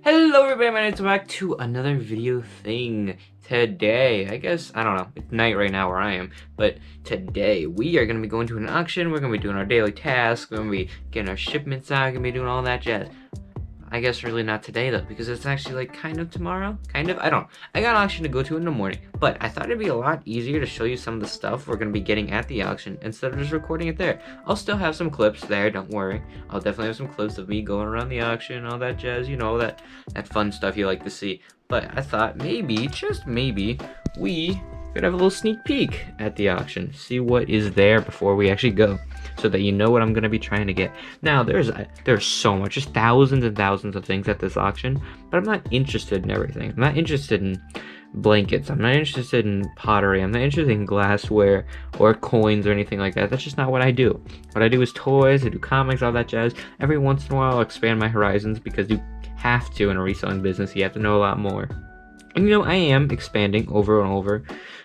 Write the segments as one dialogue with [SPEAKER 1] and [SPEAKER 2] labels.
[SPEAKER 1] Hello everybody, my name's back to another video thing. Today, I guess, I don't know, it's night right now where I am, but today we are going to be going to an auction, we're going to be doing our daily tasks, we're going to be getting our shipments out, going to be doing all that jazz. I guess really not today though, because it's actually like kind of tomorrow, I don't know. I got an auction to go to in the morning, but I thought it'd be a lot easier to show you some of the stuff we're going to be getting at the auction instead of just recording it there. I'll still have some clips there, don't worry. I'll definitely have some clips of me going around the auction, all that jazz, you know, that fun stuff you like to see. But I thought maybe, just maybe, we could have a little sneak peek at the auction, see what is there before we actually go, so that you know what I'm going to be trying to get. Now, there's so much, just thousands and thousands of things at this auction, but I'm not interested in everything. I'm not interested in blankets, I'm not interested in pottery, I'm not interested in glassware or coins or anything like that. That's just not what I do. What I do is toys, I do comics, all that jazz. Every once in a while I'll expand my horizons, because you have to in a reselling business. You have to know a lot more. And you know, I am expanding over and over,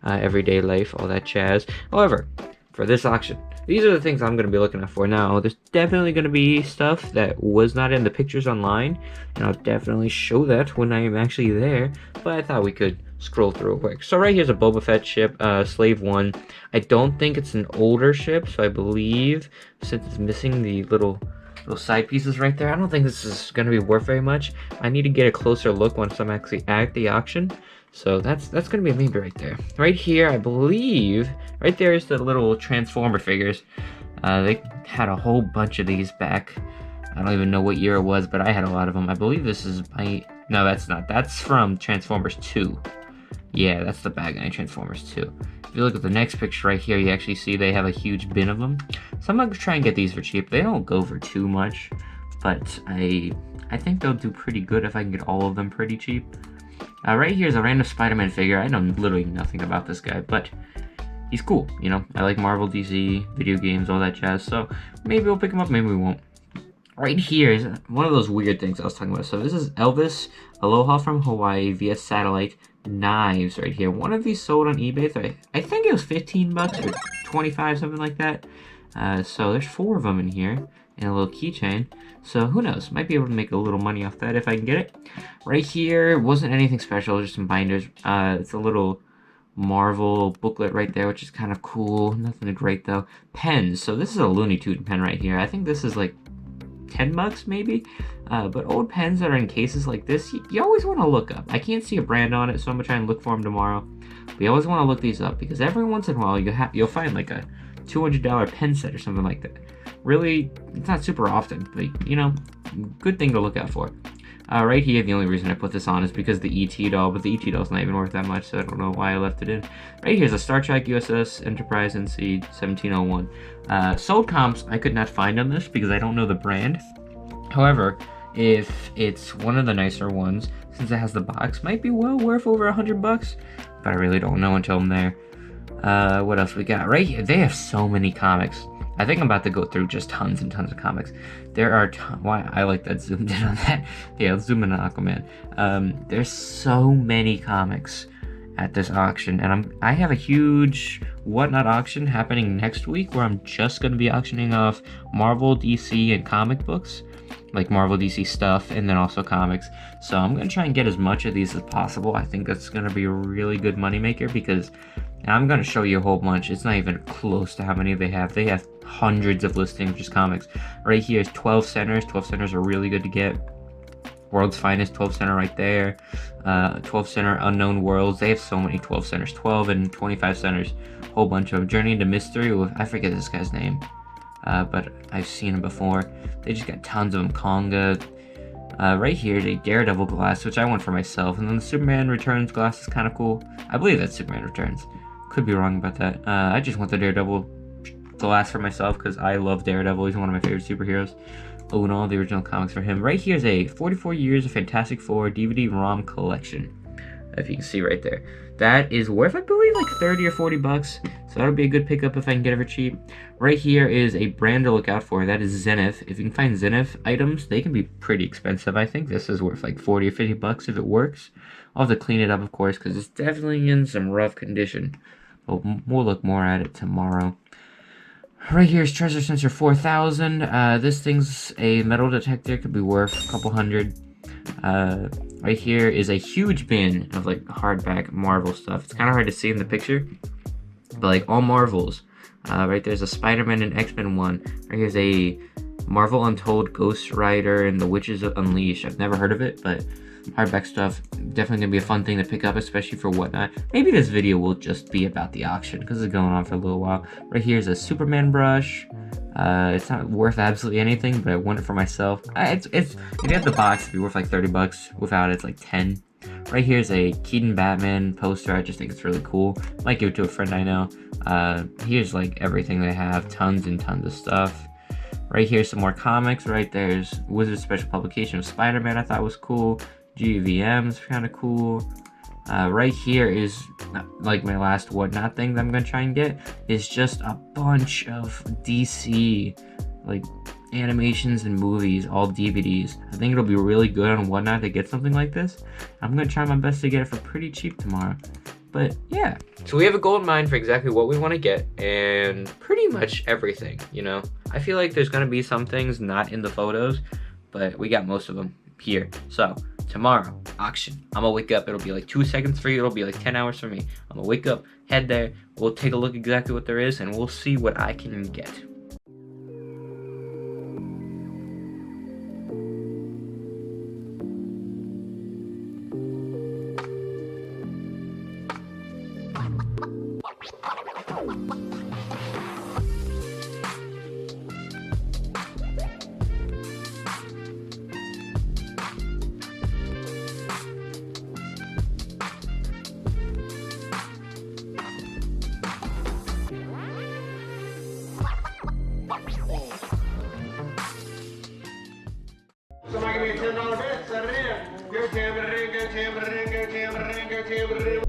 [SPEAKER 1] everyday life, all that jazz. However, for this auction, these are the things I'm going to be looking out for. Now, there's definitely going to be stuff that was not in the pictures online, and I'll definitely show that when I am actually there, but I thought we could scroll through it quick. So right here's a Boba Fett ship, Slave 1. I don't think it's an older ship, so I believe, since it's missing the little side pieces right there, I don't think this is going to be worth very much. I need to get a closer look once I'm actually at the auction. So that's going to be a maybe right there. Right here, I believe, right there is the little Transformer figures. They had a whole bunch of these back. I don't even know what year it was, but I had a lot of them. I believe this is no, that's not. That's from Transformers 2. Yeah, that's the bad guy in Transformers 2. If you look at the next picture right here, you actually see they have a huge bin of them. So I'm going to try and get these for cheap. They don't go for too much, but I think they'll do pretty good if I can get all of them pretty cheap. Right here is a random Spider-Man figure. I know literally nothing about this guy, but he's cool, you know? I like Marvel, DC, video games, all that jazz, so maybe we'll pick him up, maybe we won't. Right here is one of those weird things I was talking about. So this is Elvis, Aloha from Hawaii via satellite, knives right here. One of these sold on eBay, so I think it was 15 bucks or 25, something like that. So there's 4 of them in here, and a little keychain. So who knows, might be able to make a little money off that if I can get it. Right here wasn't anything special, just some binders. It's a little Marvel booklet right there, which is kind of cool. Nothing great though. Pens. So this is a Looney Tune pen right here. I think this is like 10 bucks maybe. But old pens that are in cases like this, you always want to look up. I can't see a brand on it, so I'm gonna try and look for them tomorrow. But you always want to look these up, because every once in a while you'll find like a $200 pen set or something like that. Really, it's not super often, but you know, good thing to look out for. Right here, the only reason I put this on is because the ET doll, but the ET doll's not even worth that much, so I don't know why I left it in. Right here's a Star Trek USS Enterprise NC 1701. Sold comps I could not find on this because I don't know the brand. However, if it's one of the nicer ones, since it has the box, might be well worth over 100 bucks, but I really don't know until I'm there. What else we got? Right here, they have so many comics. I think I'm about to go through just tons and tons of comics. There are why I like that zoomed in on that. Yeah, let's zoom in on Aquaman. There's so many comics at this auction, and I have a huge whatnot auction happening next week where I'm just going to be auctioning off Marvel, DC, and comic books, like Marvel, DC stuff, and then also comics. So I'm going to try and get as much of these as possible. I think that's going to be a really good moneymaker, because I'm going to show you a whole bunch. It's not even close to how many they have. They have hundreds of listings of just comics. Right here is 12 centers. 12 centers are really good to get. World's Finest 12 center right there. 12 center Unknown Worlds. They have so many 12 centers. 12 and 25 centers. Whole bunch of them. Journey into Mystery with, I forget this guy's name, but I've seen him before. They just got tons of them. Conga. Right here is a Daredevil glass, which I want for myself. And then the Superman Returns glass is kind of cool. I believe that's Superman Returns. Could be wrong about that. I just want the Daredevil glass for myself because I love Daredevil. He's one of my favorite superheroes. Oh, and all the original comics for him. Right here is a 44 Years of Fantastic Four DVD-ROM collection. If you can see right there. That is worth, I believe, like 30 or 40 bucks. So that'll be a good pickup if I can get it for cheap. Right here is a brand to look out for. That is Zenith. If you can find Zenith items, they can be pretty expensive. I think this is worth like 40 or 50 bucks if it works. I'll have to clean it up, of course, because it's definitely in some rough condition. But we'll look more at it tomorrow. Right here is Treasure Sensor 4000. This thing's a metal detector. Could be worth a couple hundred. Right here is a huge bin of like hardback Marvel stuff. It's kind of hard to see in the picture, but like all Marvels. Right there's a Spider-Man and X-Men one. Right here's a Marvel Untold, Ghost Rider, and the Witches of Unleashed. I've never heard of it, but hardback stuff, definitely gonna be a fun thing to pick up, especially for Whatnot. Maybe this video will just be about the auction because it's going on for a little while. Right here's a Superman brush. It's not worth absolutely anything, but I want it for myself. It's if you have the box, it'd be worth like 30 bucks. Without it, it's like 10. Right here's a Keaton Batman poster. I just think it's really cool. Might give it to a friend I know. Here's like everything they have, tons and tons of stuff. Right here's some more comics. Right there's Wizard Special Publication of Spider-Man. I thought was cool. GVM's kind of cool. Right here is like my last Whatnot thing that I'm gonna try and get is just a bunch of DC like animations and movies, all DVDs. I think it'll be really good on Whatnot to get something like this. I'm gonna try my best to get it for pretty cheap tomorrow. But yeah, so we have a gold mine for exactly what we want to get and pretty much everything, you know. I feel like there's gonna be some things not in the photos, but we got most of them here. So tomorrow, auction. I'm gonna wake up, it'll be like 2 seconds for you, it'll be like 10 hours for me. I'm gonna wake up, head there, we'll take a look exactly what there is, and we'll see what I can get.
[SPEAKER 2] Somebody give me a $10 bet, set it in. Go Tambourine, go Tambourine, go Tambourine, go Tambourine.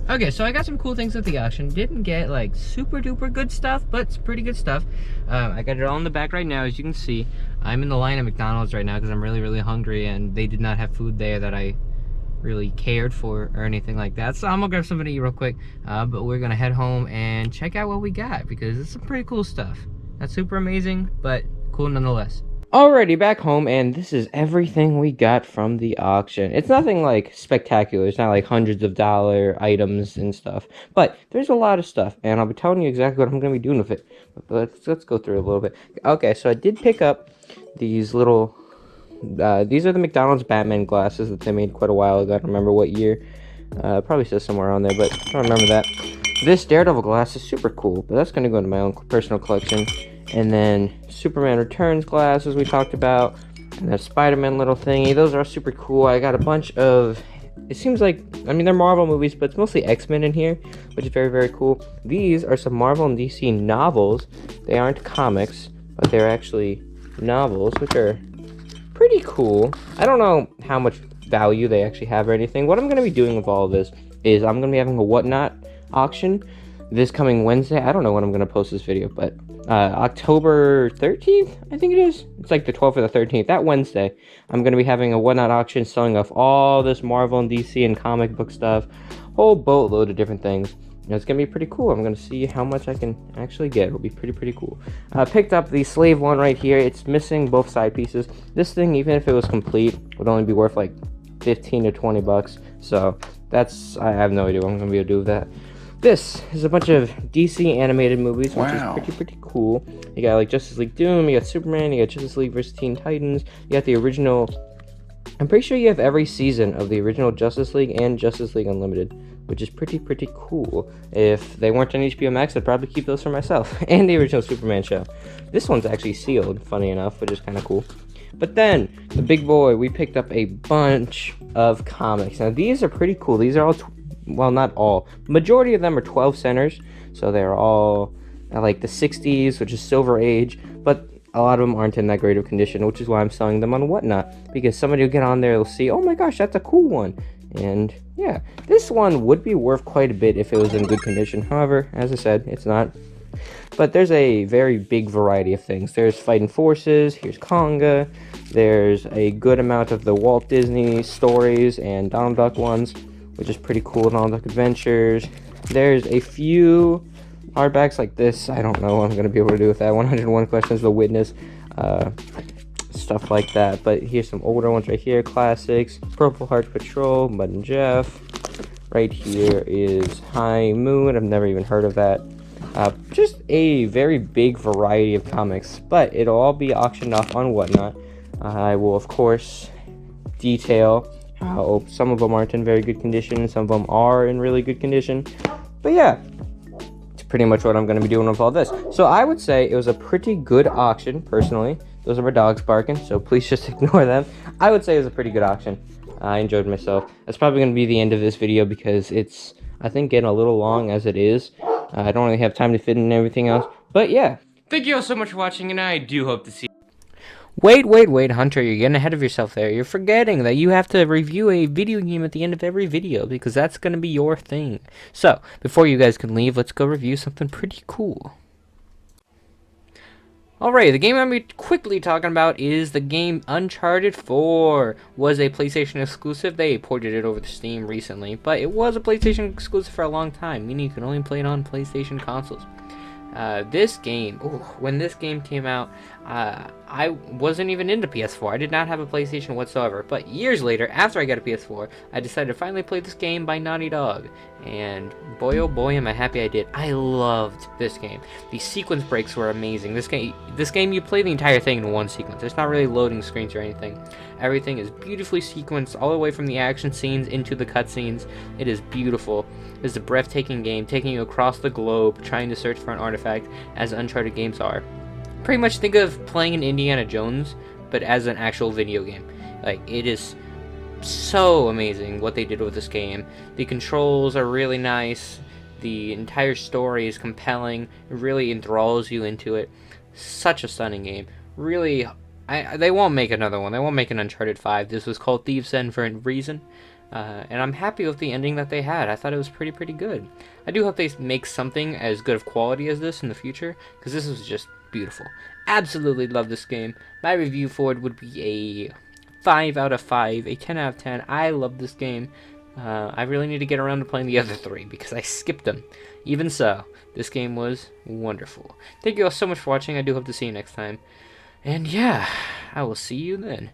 [SPEAKER 1] Okay, so I got some cool things at the auction. Didn't get like super duper good stuff, but it's pretty good stuff. I got it all in the back right now, as you can see. I'm in the line at McDonald's right now because I'm really hungry and they did not have food there that I really cared for or anything like that. So I'm gonna grab something to eat real quick, but we're gonna head home and check out what we got because it's some pretty cool stuff. Not super amazing, but cool nonetheless. Alrighty, back home, and this is everything we got from the auction. It's nothing like spectacular. It's not like hundreds of dollar items and stuff, but there's a lot of stuff, and I'll be telling you exactly what I'm going to be doing with it. But let's go through it a little bit. Okay, so I did pick up these little, these are the McDonald's Batman glasses that they made quite a while ago. I don't remember what year. Probably says somewhere on there, but I don't remember that. This Daredevil glass is super cool, but that's going to go into my own personal collection. And then Superman Returns glass, as we talked about, and that Spider-Man little thingy. Those are super cool. I got a bunch of, it seems like, I mean, they're Marvel movies, but it's mostly X-Men in here, which is very cool. These are some Marvel and DC novels. They aren't comics, but they're actually novels, which are pretty cool. I don't know how much value they actually have or anything. What I'm going to be doing with all of this is I'm going to be having a Whatnot auction this coming Wednesday. I don't know when I'm going to post this video, but October 13th, I think it is. It's like the 12th or the 13th. That Wednesday, I'm going to be having a Whatnot auction selling off all this Marvel and DC and comic book stuff. Whole boatload of different things. And it's going to be pretty cool. I'm going to see how much I can actually get. It'll be pretty cool. I picked up the slave one right here. It's missing both side pieces. This thing, even if it was complete, would only be worth like 15 to 20 bucks. So that's, I have no idea what I'm going to be able to do with that. This is a bunch of DC animated movies, which is pretty cool. You got like Justice League Doom, you got Superman, you got Justice League vs. Teen Titans, you got the original, I'm pretty sure you have every season of the original Justice League and Justice League Unlimited, which is pretty cool. If they weren't on HBO Max, I'd probably keep those for myself, and the original Superman show. This one's actually sealed, funny enough, which is kind of cool. But then, the big boy, we picked up a bunch of comics. Now, these are pretty cool. These are all, well, not all. Majority of them are 12 centers, so they're all like the 60s, which is Silver Age, but a lot of them aren't in that great of condition, which is why I'm selling them on Whatnot, because somebody will get on there, they'll see, oh my gosh, that's a cool one. And yeah, this one would be worth quite a bit if it was in good condition. However, as I said, it's not. But there's a very big variety of things. There's Fighting Forces, here's Conga, there's a good amount of the Walt Disney stories and Donald Duck ones, which is pretty cool, Donald Duck Adventures. There's a few hardbacks like this. I don't know what I'm going to be able to do with that. 101 Questions, The Witness. stuff like that. But here's some older ones right here, classics: Purple Heart Patrol, Mud and Jeff. Right here is High Moon. I've never even heard of that. Just a very big variety of comics, but it'll all be auctioned off on Whatnot. I will, of course, detail how some of them aren't in very good condition, some of them are in really good condition. But yeah, it's pretty much what I'm going to be doing with all this. So I would say it was a pretty good auction, personally. Those are my dogs barking, so please just ignore them. I would say it was a pretty good auction. I enjoyed myself. That's probably going to be the end of this video because it's, I think, getting a little long as it is. I don't really have time to fit in everything else. But yeah. Thank you all so much for watching, and I do hope to see you. Wait, Hunter, you're getting ahead of yourself there. You're forgetting that you have to review a video game at the end of every video, because that's going to be your thing. So, before you guys can leave, let's go review something pretty cool. Alright, the game I'm going to be quickly talking about is the game Uncharted 4. Was a PlayStation exclusive. They ported it over to Steam recently, but it was a PlayStation exclusive for a long time, meaning you can only play it on PlayStation consoles. This game, when this game came out, I wasn't even into PS4. I did not have a PlayStation whatsoever. But years later, after I got a PS4, I decided to finally play this game by Naughty Dog. And boy, oh boy, am I happy I did. I loved this game. The sequence breaks were amazing. This game, you play the entire thing in one sequence. It's not really loading screens or anything. Everything is beautifully sequenced all the way from the action scenes into the cutscenes. It is beautiful. It is a breathtaking game, taking you across the globe, trying to search for an artifact, as Uncharted games are. Pretty much think of playing an Indiana Jones, but as an actual video game. Like, it is so amazing what they did with this game. The controls are really nice. The entire story is compelling. It really enthralls you into it. Such a stunning game. Really, they won't make another one. They won't make an Uncharted 5. This was called Thieves' End for a reason. And I'm happy with the ending that they had. I thought it was pretty good. I do hope they make something as good of quality as this in the future, because this was just beautiful. Absolutely love this game. My review for it would be a 5 out of 5, a 10 out of 10. I love this game. I really need to get around to playing the other 3 because I skipped them. Even so, this game was wonderful. Thank you all so much for watching. I do hope to see you next time. And yeah, I will see you then.